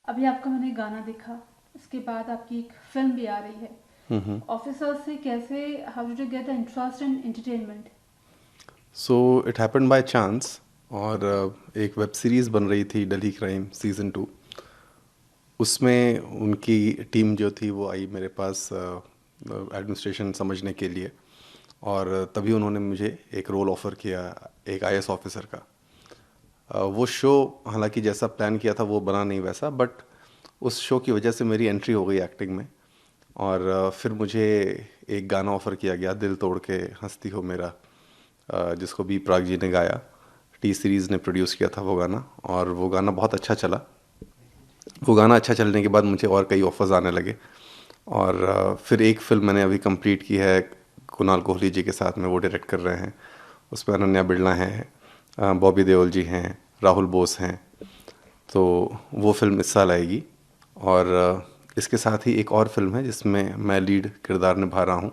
अभी आपका मैंने गाना देखा, उसके बाद आपकी एक फिल्म भी आ रही है। ऑफिसर से कैसे, how did you get the interest in entertainment? So it happened by chance. और एक वेब सीरीज़ बन रही थी, दिल्ली क्राइम सीज़न 2। उसमें उनकी टीम जो थी वो आई मेरे पास एडमिनिस्ट्रेशन समझने के लिए। और तभी उन्होंने मुझे एक रोल ऑफ़र किया, एक आईएएस ऑफिसर का। वो शो हालांकि जैसा प्लान किया था वो बना नहीं वैसा, बट उस शो की वजह से मेरी एंट्री हो गई एक्टिंग में। और फिर मुझे एक गाना ऑफ़र किया गया, दिल तोड़ के हंसती हो मेरा, जिसको बी प्राक जी ने गाया। टी सीरीज़ ने प्रोड्यूस किया था वो गाना, और वो गाना बहुत अच्छा चला। वो गाना अच्छा चलने के बाद मुझे और कई ऑफर्स आने लगे। और फिर एक फ़िल्म मैंने अभी कंप्लीट की है, कुणाल कोहली जी के साथ में, वो डायरेक्ट कर रहे हैं। उसमें अनन्या बिरला हैं, बॉबी देओल जी हैं, राहुल बोस हैं। तो वो फिल्म इस साल आएगी। और इसके साथ ही एक और फिल्म है जिसमें मैं लीड किरदार निभा रहा हूँ।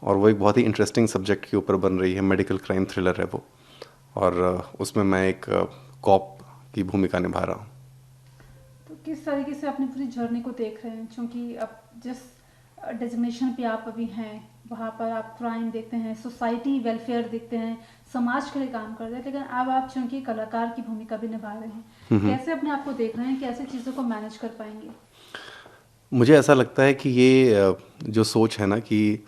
और वो एक बहुत ही इंटरेस्टिंग सब्जेक्ट के ऊपर बन रही है, मेडिकल क्राइम थ्रिलर है वो। और उसमें मैं एक कॉप की भूमिका निभा रहा हूँ। तो किस तरीके से अपनी पूरी जर्नी को देख रहे हैं, क्योंकि अब जिस डेजिग्नेशन पे आप अभी हैं वहाँ पर आप क्राइम देखते हैं, सोसाइटी वेलफेयर देखते हैं, समाज के लिए काम करते हैं, लेकिन अब आप चूंकि कलाकार की भूमिका भी निभा रहे हैं, कैसे अपने आप को देख रहे हैं, कैसे चीज़ों को मैनेज कर पाएंगे? मुझे ऐसा लगता है कि ये जो सोच है ना कि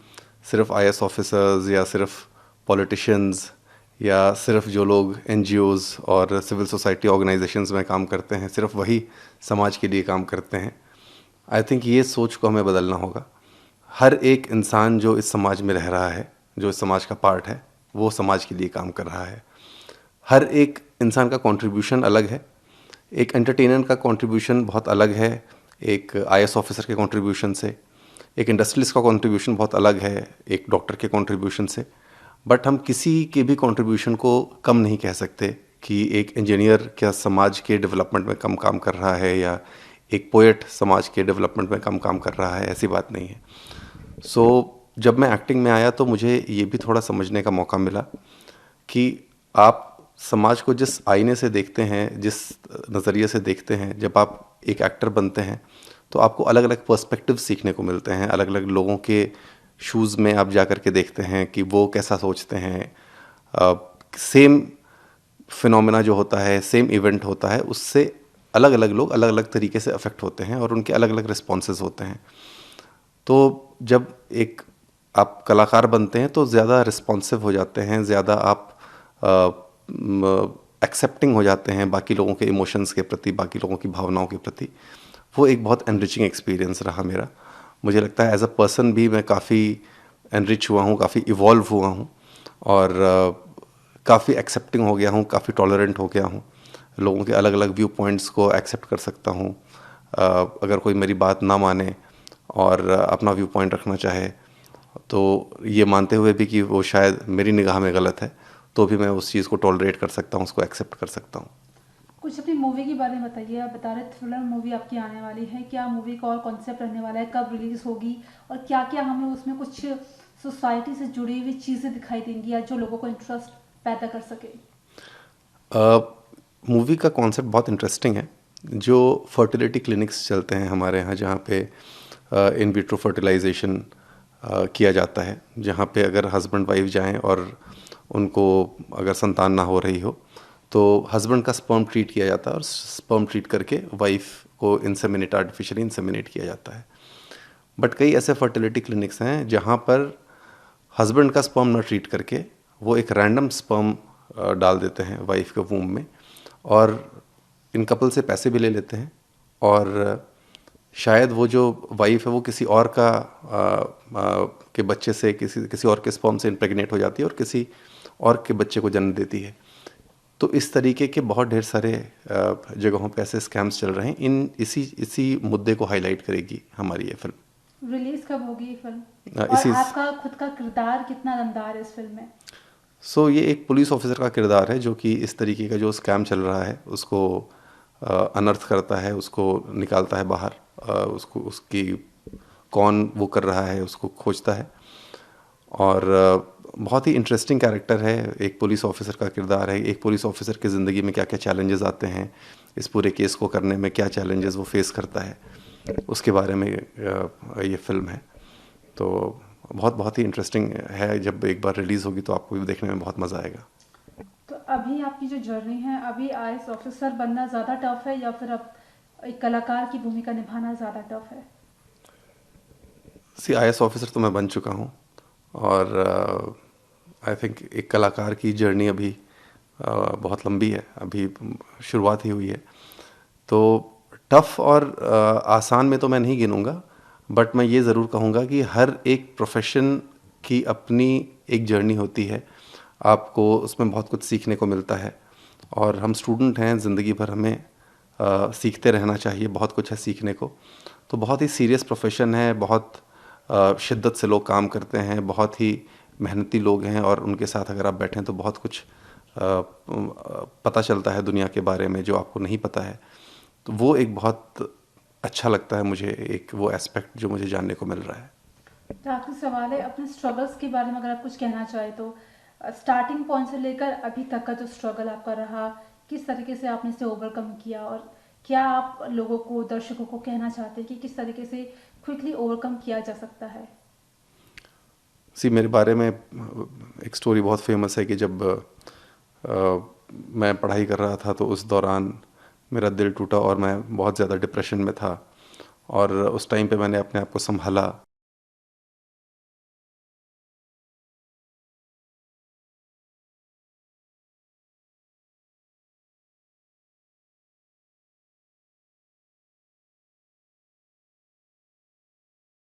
सिर्फ आईएएस ऑफिसर्स या सिर्फ पॉलिटिशियंस या सिर्फ जो लोग एनजीओज़ और सिविल सोसाइटी ऑर्गेनाइजेशंस में काम करते हैं सिर्फ वही समाज के लिए काम करते हैं। आई थिंक ये सोच को हमें बदलना होगा। हर एक इंसान जो इस समाज में रह रहा है, जो इस समाज का पार्ट है, वो समाज के लिए काम कर रहा है। हर एक इंसान का कंट्रीब्यूशन अलग है। एक एंटरटेनर का कंट्रीब्यूशन बहुत अलग है एक आईएएस ऑफिसर के कंट्रीब्यूशन से। एक इंडस्ट्रियलिस्ट का कंट्रीब्यूशन बहुत अलग है एक डॉक्टर के कंट्रीब्यूशन से। बट हम किसी के भी कंट्रीब्यूशन को कम नहीं कह सकते कि एक इंजीनियर क्या समाज के डेवलपमेंट में कम काम कर रहा है, या एक पोएट समाज के डेवलपमेंट में कम काम कर रहा है, ऐसी बात नहीं है। सो जब मैं एक्टिंग में आया तो मुझे ये भी थोड़ा समझने का मौका मिला कि आप समाज को जिस आईने से देखते हैं, जिस नज़रिए से देखते हैं, जब आप एक एक्टर बनते हैं तो आपको अलग अलग पर्सपेक्टिव सीखने को मिलते हैं। अलग अलग लोगों के शूज़ में आप जा कर के देखते हैं कि वो कैसा सोचते हैं। सेम फिनोमेना जो होता है, सेम इवेंट होता है, उससे अलग अलग लोग अलग अलग तरीके से अफेक्ट होते हैं और उनके अलग अलग रिस्पॉन्सेज होते हैं। तो जब एक आप कलाकार बनते हैं तो ज़्यादा रिस्पॉन्सिव हो जाते हैं, ज़्यादा आप एक्सेप्टिंग हो जाते हैं बाकी लोगों के इमोशंस के प्रति, बाकी लोगों की भावनाओं के प्रति। वो एक बहुत एनरिचिंग एक्सपीरियंस रहा मेरा। मुझे लगता है एज अ पर्सन भी मैं काफ़ी एनरिच हुआ हूँ, काफ़ी इवॉल्व हुआ हूँ। और काफ़ी एक्सेप्टिंग हो गया हूँ, काफ़ी टॉलरेंट हो गया हूँ। लोगों के अलग अलग व्यू पॉइंट्स को एक्सेप्ट कर सकता हूँ। अगर कोई मेरी बात ना माने और अपना व्यू पॉइंट रखना चाहे, तो ये मानते हुए भी कि वो शायद मेरी निगाह में गलत है, तो भी मैं उस चीज़ को टॉलरेट कर सकता हूँ, उसको एक्सेप्ट कर सकता हूँ। कुछ अपनी मूवी के बारे में बताइए। आप बता रहे थ्रिलर मूवी आपकी आने वाली है, क्या मूवी का और कॉन्सेप्ट रहने वाला है, कब रिलीज होगी, और क्या क्या हमें उसमें कुछ सोसाइटी से जुड़ी हुई चीज़ें दिखाई देंगी या जो लोगों को इंटरेस्ट पैदा कर सके? मूवी का कॉन्सेप्ट बहुत इंटरेस्टिंग है। जो फर्टिलिटी क्लिनिक्स चलते हैं हमारे यहाँ, जहाँ पे इन विट्रो फर्टिलाइजेशन किया जाता है, जहाँ पे अगर हस्बैंड वाइफ जाएं और उनको अगर संतान ना हो रही हो तो हस्बैंड का स्पर्म ट्रीट किया जाता है और स्पर्म ट्रीट करके वाइफ को इंसेमिनेट, आर्टिफिशियली इंसेमिनेट किया जाता है। बट कई ऐसे फर्टिलिटी क्लिनिक्स हैं जहाँ पर हस्बैंड का स्पर्म ना ट्रीट करके वो एक रैंडम स्पर्म डाल देते हैं वाइफ के वूम में, और इन कपल से पैसे भी ले लेते हैं। और शायद वो जो वाइफ है वो किसी और का के बच्चे से, किसी किसी और के स्पर्म से इम्प्रेग्नेट हो जाती है और किसी और के बच्चे को जन्म देती है। तो इस तरीके के बहुत ढेर सारे जगहों पे ऐसे स्कैम्स चल रहे हैं। इन इसी इसी मुद्दे को हाईलाइट करेगी हमारी ये फिल्म। रिलीज कब होगी ये फिल्म, और इसी आपका खुद का किरदार कितना दमदार है इस फिल्म में? ये एक पुलिस ऑफिसर का किरदार है जो कि इस तरीके का जो स्कैम चल रहा है उसको अनर्थ करता है, उसको निकालता है बाहर, उसको उसकी कौन वो कर रहा है उसको खोजता है। और बहुत ही इंटरेस्टिंग कैरेक्टर है। एक पुलिस ऑफिसर का किरदार है। एक पुलिस ऑफिसर की ज़िंदगी में क्या क्या चैलेंजेस आते हैं, इस पूरे केस को करने में क्या चैलेंजेस वो फेस करता है, उसके बारे में ये फिल्म है। तो बहुत बहुत ही इंटरेस्टिंग है। जब एक बार रिलीज़ होगी तो आपको भी देखने में बहुत मज़ा आएगा। तो अभी आपकी जो जर्नी है, अभी आईएएस ऑफिसर बनना ज़्यादा टफ है या फिर अब एक कलाकार की भूमिका निभाना ज़्यादा टफ है? आईएएस ऑफिसर तो मैं बन चुका हूँ, और आई थिंक एक कलाकार की जर्नी अभी बहुत लंबी है, अभी शुरुआत ही हुई है। तो टफ और आसान में तो मैं नहीं गिनूंगा, बट मैं ये ज़रूर कहूँगा कि हर एक प्रोफेशन की अपनी एक जर्नी होती है। आपको उसमें बहुत कुछ सीखने को मिलता है, और हम स्टूडेंट हैं, ज़िंदगी भर हमें सीखते रहना चाहिए। बहुत कुछ है सीखने को। तो बहुत ही सीरियस प्रोफेशन है, बहुत शिद्दत से लोग काम करते हैं, बहुत ही मेहनती लोग हैं, और उनके साथ अगर आप बैठें तो बहुत कुछ पता चलता है दुनिया के बारे में जो आपको नहीं पता है। तो वो एक बहुत अच्छा लगता है मुझे, एक वो एस्पेक्ट जो मुझे जानने को मिल रहा है। तो आखिरी सवाल है, अपने स्ट्रगल्स के बारे में अगर आप कुछ कहना चाहें तो स्टार्टिंग पॉइंट से लेकर अभी तक का जो स्ट्रगल आपका रहा, किस तरीके से आपने इसे ओवरकम किया, और क्या आप लोगों को, दर्शकों को कहना चाहते हैं कि किस तरीके से क्विकली ओवरकम किया जा सकता है? मेरे बारे में एक स्टोरी बहुत फेमस है कि जब मैं पढ़ाई कर रहा था तो उस दौरान मेरा दिल टूटा और मैं बहुत ज़्यादा डिप्रेशन में था, और उस टाइम पे मैंने अपने आप को संभाला।